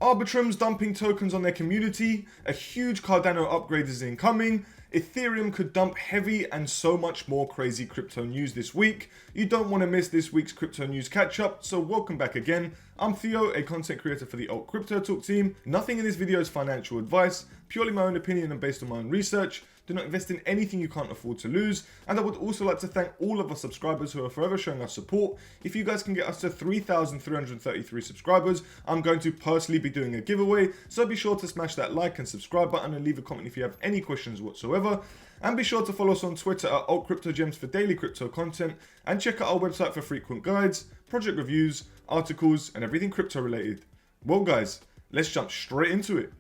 Arbitrum's dumping tokens on their community, a huge Cardano upgrade is incoming, Ethereum could dump heavy, and so much more crazy crypto news this week. You don't want to miss this week's crypto news catch up, so welcome back again. I'm Theo, a content creator for the AltCryptoTalk team. Nothing in this video is financial advice, purely my own opinion and based on my own research. Do not invest in anything you can't afford to lose. And I would also like to thank all of our subscribers who are forever showing us support. If you guys can get us to 3,333 subscribers, I'm going to personally be doing a giveaway. So be sure to smash that like and subscribe button and leave a comment if you have any questions whatsoever. And be sure to follow us on Twitter at AltCryptoGems for daily crypto content. And check out our website for frequent guides, project reviews, articles, and everything crypto related. Well guys, let's jump straight into it.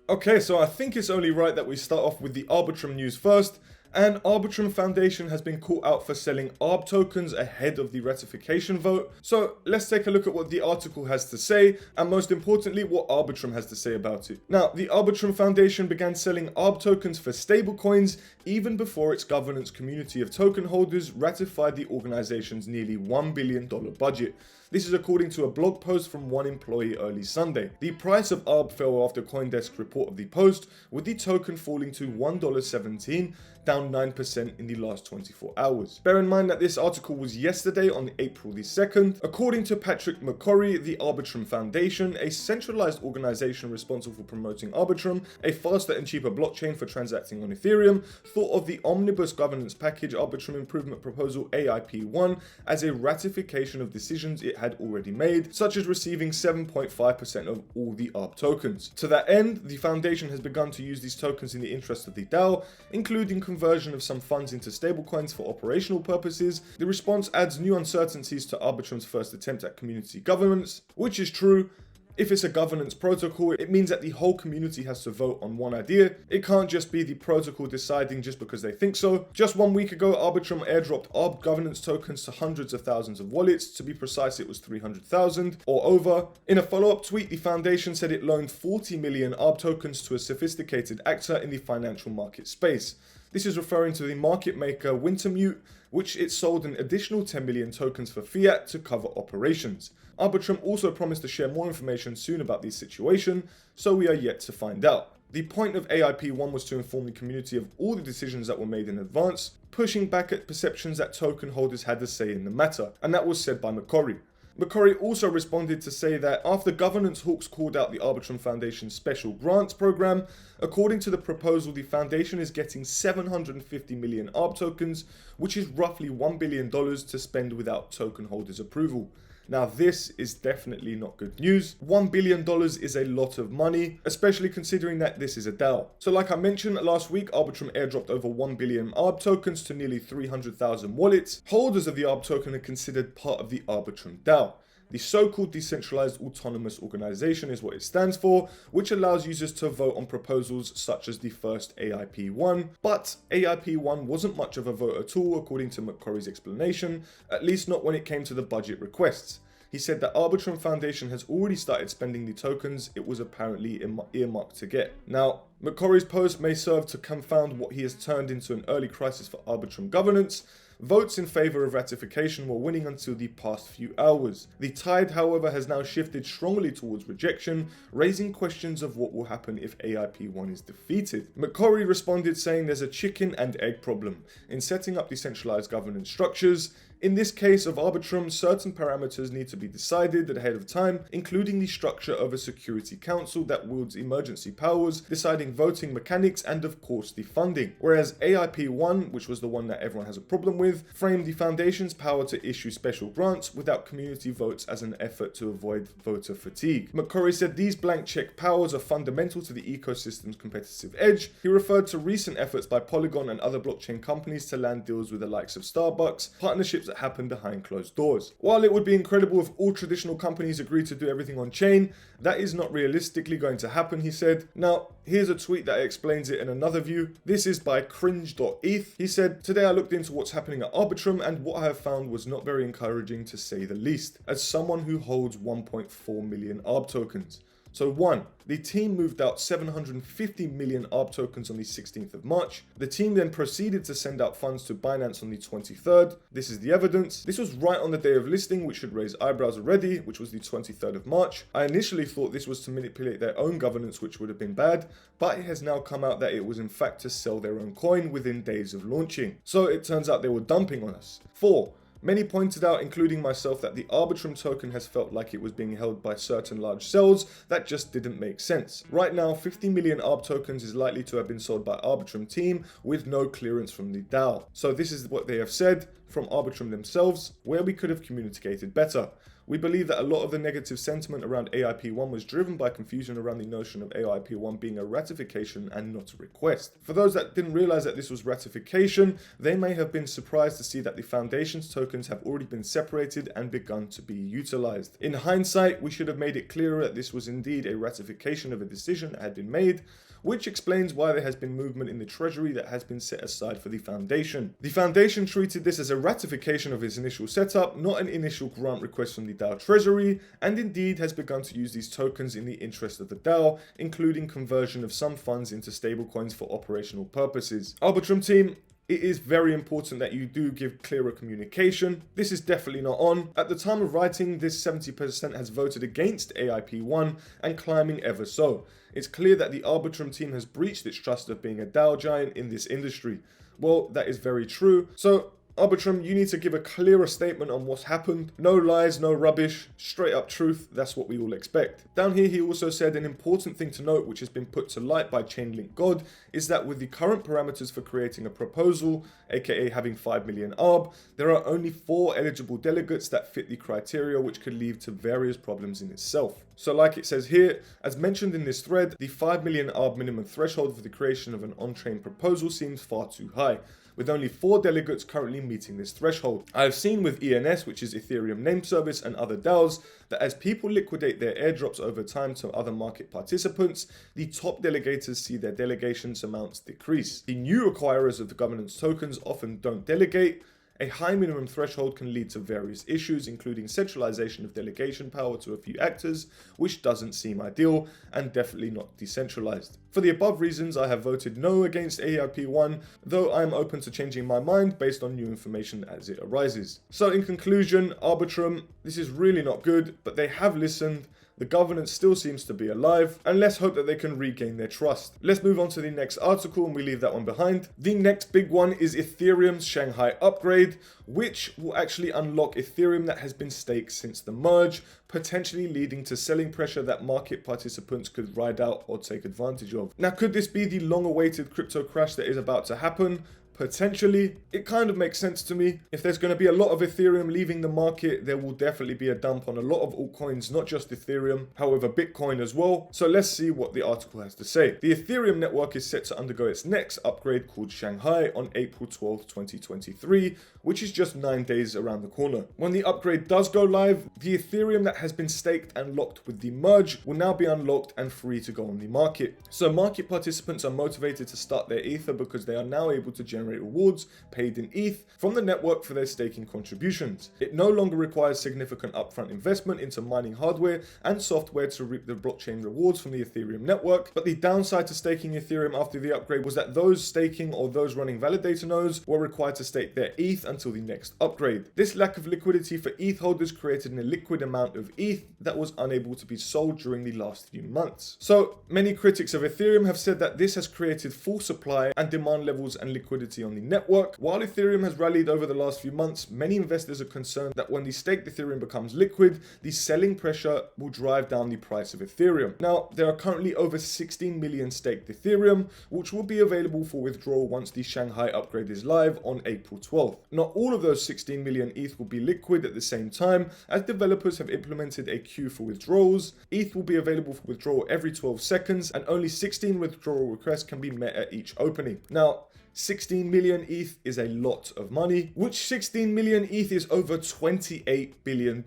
Okay, so I think it's only right that we start off with the Arbitrum news first. And Arbitrum Foundation has been caught out for selling ARB tokens ahead of the ratification vote. So let's take a look at what the article has to say, and most importantly, what Arbitrum has to say about it. Now, the Arbitrum Foundation began selling ARB tokens for stablecoins even before its governance community of token holders ratified the organization's nearly $1 billion budget. This is according to a blog post from one employee early Sunday. The price of ARB fell after CoinDesk's report of the post, with the token falling to $1.17, down 9% in the last 24 hours. Bear in mind that this article was yesterday on April the 2nd. According to Patrick McCorry, the Arbitrum Foundation, a centralized organization responsible for promoting Arbitrum, a faster and cheaper blockchain for transacting on Ethereum, thought of the Omnibus Governance Package Arbitrum Improvement Proposal AIP1 as a ratification of decisions it had already made, such as receiving 7.5% of all the ARB tokens. To that end, the foundation has begun to use these tokens in the interest of the DAO, including conversion of some funds into stablecoins for operational purposes. The response adds new uncertainties to Arbitrum's first attempt at community governance, which is true. If it's a governance protocol, it means that the whole community has to vote on one idea. It can't just be the protocol deciding just because they think so. Just 1 week ago, Arbitrum airdropped ARB governance tokens to hundreds of thousands of wallets. To be precise, it was 300,000 or over. In a follow-up tweet, the foundation said it loaned 40 million ARB tokens to a sophisticated actor in the financial market space. This is referring to the market maker Wintermute, which it sold an additional 10 million tokens for fiat to cover operations. Arbitrum also promised to share more information soon about this situation, so we are yet to find out. The point of AIP1 was to inform the community of all the decisions that were made in advance, pushing back at perceptions that token holders had a say in the matter, and that was said by McCorry. McCorry also responded to say that after governance hawks called out the Arbitrum Foundation's special grants program, according to the proposal, the foundation is getting 750 million ARB tokens, which is roughly $1 billion to spend without token holders' approval. Now this is definitely not good news. $1 billion is a lot of money, especially considering that this is a DAO. So like I mentioned last week, Arbitrum airdropped over 1 billion ARB tokens to nearly 300,000 wallets. Holders of the ARB token are considered part of the Arbitrum DAO. The so-called Decentralized Autonomous Organization is what it stands for, which allows users to vote on proposals such as the first AIP1. But AIP1 wasn't much of a vote at all, according to McCorry's explanation, at least not when it came to the budget requests. He said that Arbitrum Foundation has already started spending the tokens it was apparently earmarked to get. Now, McCorry's post may serve to confound what he has turned into an early crisis for Arbitrum governance. Votes in favor of ratification were winning until the past few hours. The tide, however, has now shifted strongly towards rejection, raising questions of what will happen if AIP1 is defeated. McCorry responded saying there's a chicken and egg problem in setting up decentralized governance structures. In this case of Arbitrum, certain parameters need to be decided ahead of time, including the structure of a security council that wields emergency powers, deciding voting mechanics, and of course the funding. Whereas AIP1, which was the one that everyone has a problem with, framed the foundation's power to issue special grants without community votes as an effort to avoid voter fatigue. McCorry said these blank check powers are fundamental to the ecosystem's competitive edge. He referred to recent efforts by Polygon and other blockchain companies to land deals with the likes of Starbucks, partnerships that happen behind closed doors. While it would be incredible if all traditional companies agreed to do everything on chain, that is not realistically going to happen, he said. Now, here's a tweet that explains it in another view. This is by cringe.eth. He said, "Today I looked into what's happening at Arbitrum and what I have found was not very encouraging to say the least, as someone who holds 1.4 million ARB tokens. So 1. The team moved out 750 million ARB tokens on the 16th of March. The team then proceeded to send out funds to Binance on the 23rd. This is the evidence. This was right on the day of listing, which should raise eyebrows already, which was the 23rd of March. I initially thought this was to manipulate their own governance, which would have been bad, but it has now come out that it was in fact to sell their own coin within days of launching. So it turns out they were dumping on us. 4. Many pointed out, including myself, that the Arbitrum token has felt like it was being held by certain large cells that just didn't make sense. Right now, 50 million ARB tokens is likely to have been sold by Arbitrum team with no clearance from the DAO. So this is what they have said from Arbitrum themselves, where we could have communicated better. We believe that a lot of the negative sentiment around AIP1 was driven by confusion around the notion of AIP1 being a ratification and not a request. For those that didn't realize that this was ratification, they may have been surprised to see that the Foundation's tokens have already been separated and begun to be utilized. In hindsight, we should have made it clearer that this was indeed a ratification of a decision that had been made, which explains why there has been movement in the treasury that has been set aside for the Foundation. The Foundation treated this as a ratification of its initial setup, not an initial grant request from the DAO treasury, and indeed has begun to use these tokens in the interest of the DAO, including conversion of some funds into stablecoins for operational purposes. Arbitrum team, it is very important that you do give clearer communication. This is definitely not on. At the time of writing, this 70% has voted against AIP1 and climbing ever so. It's clear that the Arbitrum team has breached its trust of being a DAO giant in this industry. Well, that is very true. So Arbitrum, you need to give a clearer statement on what's happened. No lies, no rubbish, straight up truth. That's what we all expect. Down here, he also said an important thing to note, which has been put to light by Chainlink God, is that with the current parameters for creating a proposal, aka having 5 million ARB, there are only 4 eligible delegates that fit the criteria, which could lead to various problems in itself. So like it says here, as mentioned in this thread, the 5 million ARB minimum threshold for the creation of an on-chain proposal seems far too high, with only 4 delegates currently meeting this threshold. I have seen with ENS, which is Ethereum Name Service, and other DAOs, that as people liquidate their airdrops over time to other market participants, the top delegators see their delegations amounts decrease. The new acquirers of the governance tokens often don't delegate. A high minimum threshold can lead to various issues, including centralization of delegation power to a few actors, which doesn't seem ideal and definitely not decentralized. For the above reasons, I have voted no against AIP1, though I am open to changing my mind based on new information as it arises. So in conclusion, Arbitrum, this is really not good, but they have listened. The governance still seems to be alive, and let's hope that they can regain their trust. Let's move on to the next article and we leave that one behind. The next big one is Ethereum's Shanghai Upgrade, which will actually unlock Ethereum that has been staked since the merge, potentially leading to selling pressure that market participants could ride out or take advantage of. Now, could this be the long-awaited crypto crash that is about to happen? Potentially. It kind of makes sense to me. If there's going to be a lot of Ethereum leaving the market, there will definitely be a dump on a lot of altcoins, not just Ethereum, however Bitcoin as well. So let's see what the article has to say. The Ethereum network is set to undergo its next upgrade called Shanghai on April 12th, 2023, which is just 9 days around the corner. When the upgrade does go live, the Ethereum that has been staked and locked with the merge will now be unlocked and free to go on the market. So market participants are motivated to start their Ether because they are now able to generate rewards paid in ETH from the network for their staking contributions. It no longer requires significant upfront investment into mining hardware and software to reap the blockchain rewards from the Ethereum network, but the downside to staking Ethereum after the upgrade was that those staking or those running validator nodes were required to stake their ETH until the next upgrade. This lack of liquidity for ETH holders created an illiquid amount of ETH that was unable to be sold during the last few months. So many critics of Ethereum have said that this has created full supply and demand levels and liquidity on the network. While Ethereum has rallied over the last few months, many investors are concerned that when the staked Ethereum becomes liquid, the selling pressure will drive down the price of Ethereum. Now, there are currently over 16 million staked Ethereum, which will be available for withdrawal once the Shanghai upgrade is live on April 12th. Not all of those 16 million ETH will be liquid at the same time, as developers have implemented a queue for withdrawals. ETH will be available for withdrawal every 12 seconds, and only 16 withdrawal requests can be met at each opening. Now, 16 million ETH is a lot of money, which 16 million ETH is over $28 billion.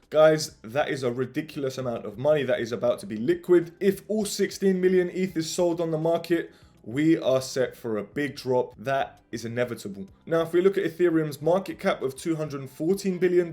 Guys, that is a ridiculous amount of money that is about to be liquid. If all 16 million ETH is sold on the market, we are set for a big drop that is inevitable. Now, if we look at Ethereum's market cap of $214 billion,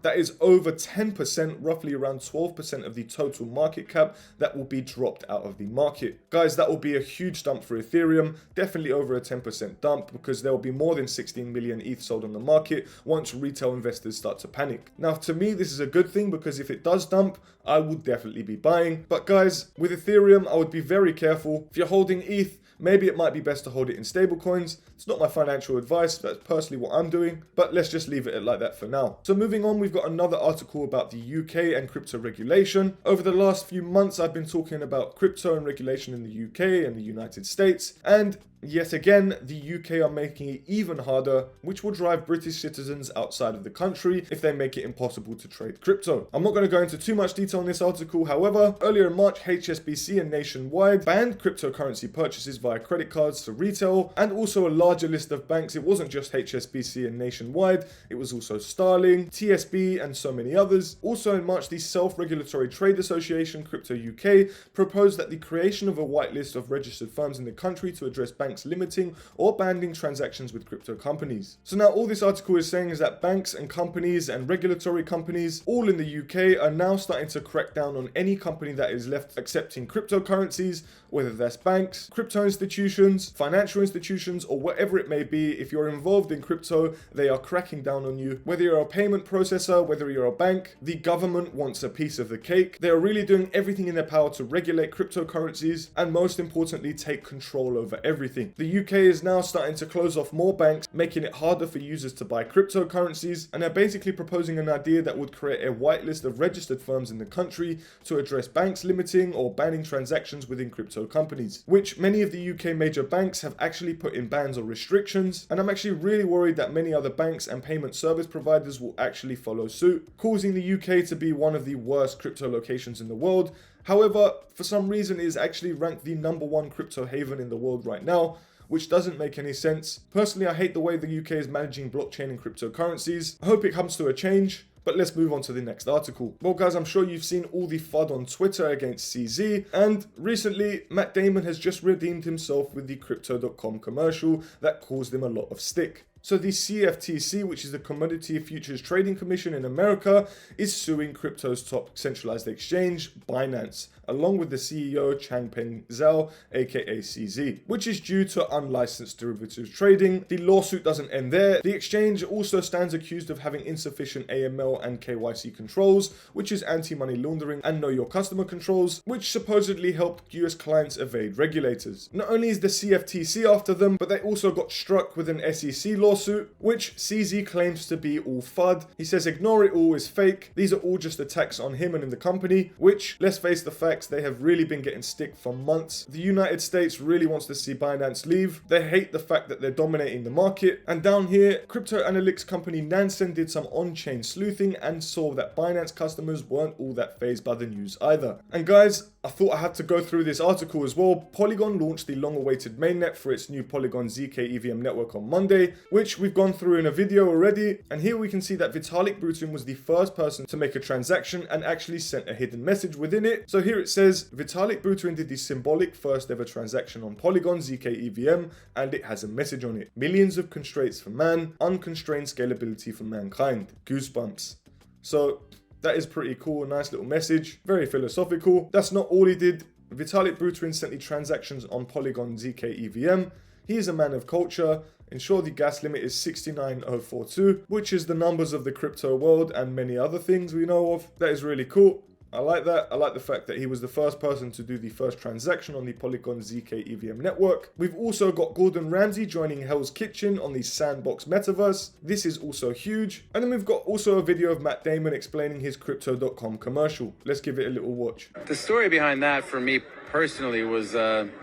that is over 10%, roughly around 12% of the total market cap that will be dropped out of the market. Guys, that will be a huge dump for Ethereum, definitely over a 10% dump, because there will be more than 16 million ETH sold on the market once retail investors start to panic. Now, to me, this is a good thing, because if it does dump, I would definitely be buying. But guys, with Ethereum, I would be very careful. If you're holding ETH, maybe it might be best to hold it in stablecoins. It's not my financial advice, that's personally what I'm doing, but let's just leave it like that for now. So moving on, we've got another article about the UK and crypto regulation. Over the last few months, I've been talking about crypto and regulation in the UK and the United States, and yet again, the UK are making it even harder, which will drive British citizens outside of the country if they make it impossible to trade crypto. I'm not going to go into too much detail on this article, however, earlier in March, HSBC and Nationwide banned cryptocurrency purchases via credit cards to retail, and also a larger list of banks. It wasn't just HSBC and Nationwide, it was also Starling, TSB, and so many others. Also in March, the Self-Regulatory Trade Association, Crypto UK, proposed that the creation of a whitelist of registered firms in the country to address banks limiting or banning transactions with crypto companies. So now all this article is saying is that banks and companies and regulatory companies all in the UK are now starting to crack down on any company that is left accepting cryptocurrencies, whether that's banks, crypto institutions, financial institutions, or whatever it may be. If you're involved in crypto, they are cracking down on you. Whether you're a payment processor, whether you're a bank, the government wants a piece of the cake. They are really doing everything in their power to regulate cryptocurrencies and, most importantly, take control over everything. The UK is now starting to close off more banks, making it harder for users to buy cryptocurrencies, and they're basically proposing an idea that would create a whitelist of registered firms in the country to address banks limiting or banning transactions within crypto companies, which many of the UK major banks have actually put in bans or restrictions, and I'm actually really worried that many other banks and payment service providers will actually follow suit, causing the UK to be one of the worst crypto locations in the world. However, for some reason, it is actually ranked the #1 crypto haven in the world right now, which doesn't make any sense. Personally, I hate the way the UK is managing blockchain and cryptocurrencies. I hope it comes to a change. But let's move on to the next article. Well guys, I'm sure you've seen all the FUD on Twitter against CZ, and recently Matt Damon has just redeemed himself with the Crypto.com commercial that caused him a lot of stick. So the CFTC, which is the Commodity Futures Trading Commission in America, is suing crypto's top centralized exchange, Binance, along with the CEO Changpeng Zhao, aka CZ, which is due to unlicensed derivatives trading. The lawsuit doesn't end there. The exchange also stands accused of having insufficient AML and KYC controls, which is anti-money laundering and know your customer controls, which supposedly helped US clients evade regulators. Not only is the CFTC after them, but they also got struck with an SEC lawsuit, which CZ claims to be all FUD. He says ignore it all is fake. These are all just attacks on him and in the company, which, let's face the facts, they have really been getting stick for months. The United States really wants to see Binance leave. They hate the fact that they're dominating the market. And down here, crypto analytics company Nansen did some on-chain sleuthing and saw that Binance customers weren't all that fazed by the news either. And guys, I thought I had to go through this article as well. Polygon launched the long-awaited mainnet for its new Polygon zkEVM network on Monday, which we've gone through in a video already. And here we can see that Vitalik Buterin was the first person to make a transaction and actually sent a hidden message within it. So here it says, Vitalik Buterin did the symbolic first ever transaction on Polygon zkEVM, and it has a message on it. Millions of constraints for man, unconstrained scalability for mankind. Goosebumps. So that is pretty cool, a nice little message, very philosophical. That's not all he did. Vitalik Buterin sent the transactions on Polygon zkEVM. He is a man of culture. Ensure the gas limit is 69042, which is the numbers of the crypto world and many other things we know of. That is really cool. I like that. I like the fact that he was the first person to do the first transaction on the Polygon zkEVM network. We've also got Gordan Ramsay joining Hell's Kitchen on the Sandbox metaverse. This is also huge. And then we've got also a video of Matt Damon explaining his Crypto.com commercial. Let's give it a little watch. The story behind that for me personally was that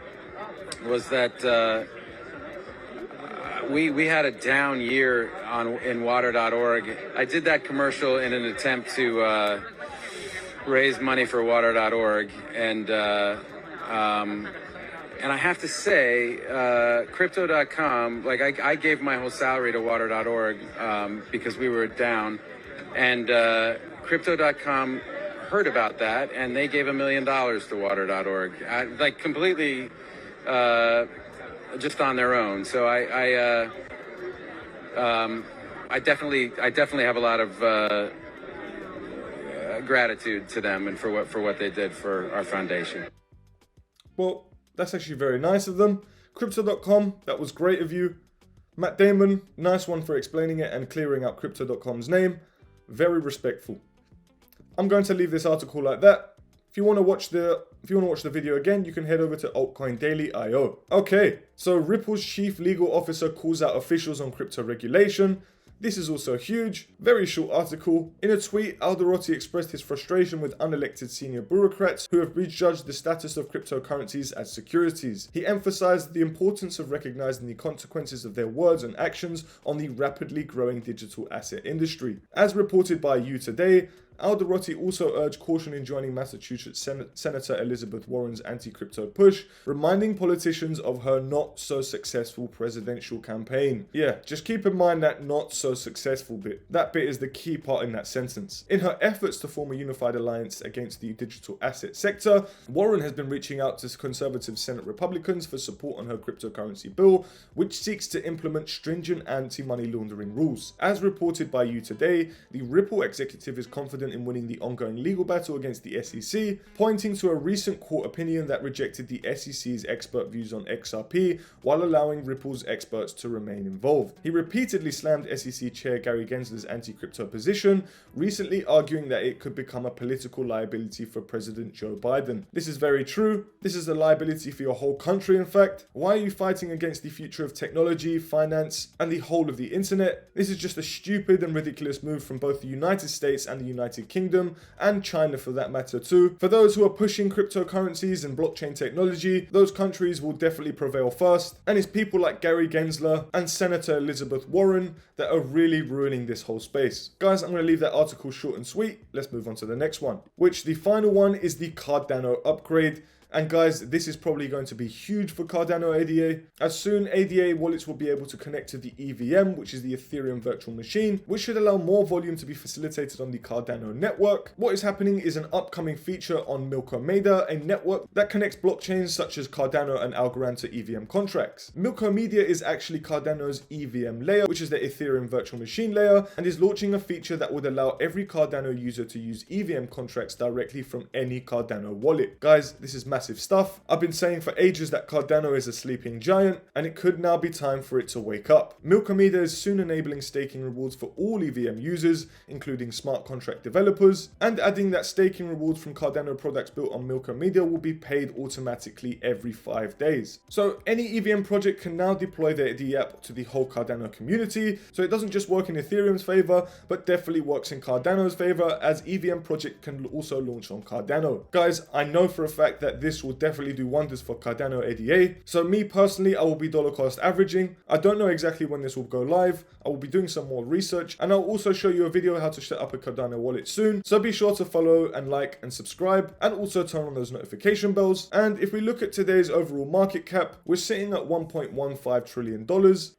we had a down year in water.org. I did that commercial in an attempt to raise money for water.org, and I have to say, crypto.com, like I gave my whole salary to water.org because we were down, and crypto.com heard about that and they gave $1 million to water.org. Like completely just on their own. So I definitely have a lot of gratitude to them and for what they did for our foundation. Well, that's actually very nice of them. Crypto.com, that was great of you. Matt Damon, nice one for explaining it and clearing out Crypto.com's name. Very respectful. I'm going to leave this article like that. If you want to watch the video again, you can head over to altcoindaily.io. Okay, so Ripple's chief legal officer calls out officials on crypto regulation. This is also huge. Very short article. In a tweet, Alderotti expressed his frustration with unelected senior bureaucrats who have prejudged the status of cryptocurrencies as securities. He emphasized the importance of recognizing the consequences of their words and actions on the rapidly growing digital asset industry. As reported by You Today, Alderotti also urged caution in joining Massachusetts Senator Elizabeth Warren's anti-crypto push, reminding politicians of her not-so-successful presidential campaign. Yeah, just keep in mind that not-so-successful bit. That bit is the key part in that sentence. In her efforts to form a unified alliance against the digital asset sector, Warren has been reaching out to conservative Senate Republicans for support on her cryptocurrency bill, which seeks to implement stringent anti-money laundering rules. As reported by You Today, the Ripple executive is confident in winning the ongoing legal battle against the SEC, pointing to a recent court opinion that rejected the SEC's expert views on XRP while allowing Ripple's experts to remain involved. He repeatedly slammed SEC Chair Gary Gensler's anti-crypto position, recently arguing that it could become a political liability for President Joe Biden. This is very true. This is a liability for your whole country, in fact. Why are you fighting against the future of technology, finance, and the whole of the internet? This is just a stupid and ridiculous move from both the United States and the United Kingdom, and China for that matter too. For those who are pushing cryptocurrencies and blockchain technology, those countries will definitely prevail first, and it's people like Gary Gensler and Senator Elizabeth Warren that are really ruining this whole space. Guys, I'm going to leave that article short and sweet. Let's move on to the next one, which the final one is the Cardano upgrade. And guys, this is probably going to be huge for Cardano ADA. As soon, ADA wallets will be able to connect to the EVM, which is the Ethereum virtual machine, which should allow more volume to be facilitated on the Cardano network. What is happening is an upcoming feature on Milkomedia, a network that connects blockchains such as Cardano and Algorand to EVM contracts. Milkomedia is actually Cardano's EVM layer, which is the Ethereum virtual machine layer, and is launching a feature that would allow every Cardano user to use EVM contracts directly from any Cardano wallet. Guys, this is massive stuff. I've been saying for ages that Cardano is a sleeping giant, and it could now be time for it to wake up. Milkomedia is soon enabling staking rewards for all EVM users, including smart contract developers, and adding that staking rewards from Cardano products built on Milkomedia will be paid automatically every 5 days. So any EVM project can now deploy the app to the whole Cardano community, so it doesn't just work in Ethereum's favor, but definitely works in Cardano's favor, as EVM project can also launch on Cardano. Guys, I know for a fact that this will definitely do wonders for Cardano ADA. So me personally, I will be dollar cost averaging. I don't know exactly when this will go live. I will be doing some more research, and I'll also show you a video how to set up a Cardano wallet soon. So be sure to follow and like and subscribe, and also turn on those notification bells. And if we look at today's overall market cap, we're sitting at $1.15 trillion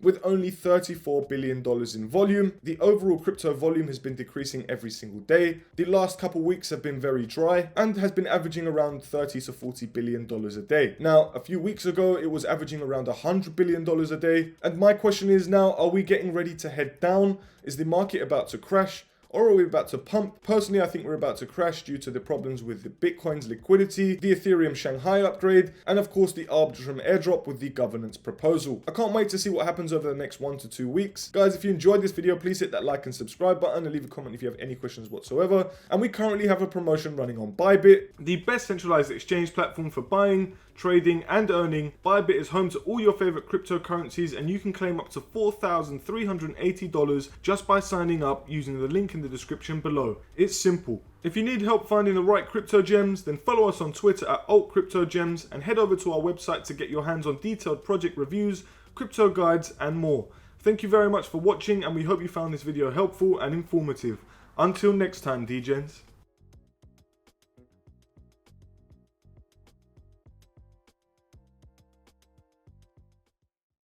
with only $34 billion in volume. The overall crypto volume has been decreasing every single day. The last couple weeks have been very dry and has been averaging around $30 to $40 billion a day. Now, a few weeks ago, it was averaging around $100 billion a day. And my question is now, are we getting ready to head down? Is the market about to crash? Or are we about to pump? Personally, I think we're about to crash due to the problems with the Bitcoin's liquidity, the Ethereum Shanghai upgrade, and of course the Arbitrum airdrop with the governance proposal. I can't wait to see what happens over the next 1 to 2 weeks. Guys, if you enjoyed this video, please hit that like and subscribe button and leave a comment if you have any questions whatsoever. And we currently have a promotion running on Bybit, the best centralized exchange platform for buying, trading, and earning. Bybit is home to all your favorite cryptocurrencies, and you can claim up to $4,380 just by signing up using the link in the description below. It's simple. If you need help finding the right crypto gems, then follow us on Twitter at AltCryptoGems and head over to our website to get your hands on detailed project reviews, crypto guides, and more. Thank you very much for watching, and we hope you found this video helpful and informative. Until next time, DGens.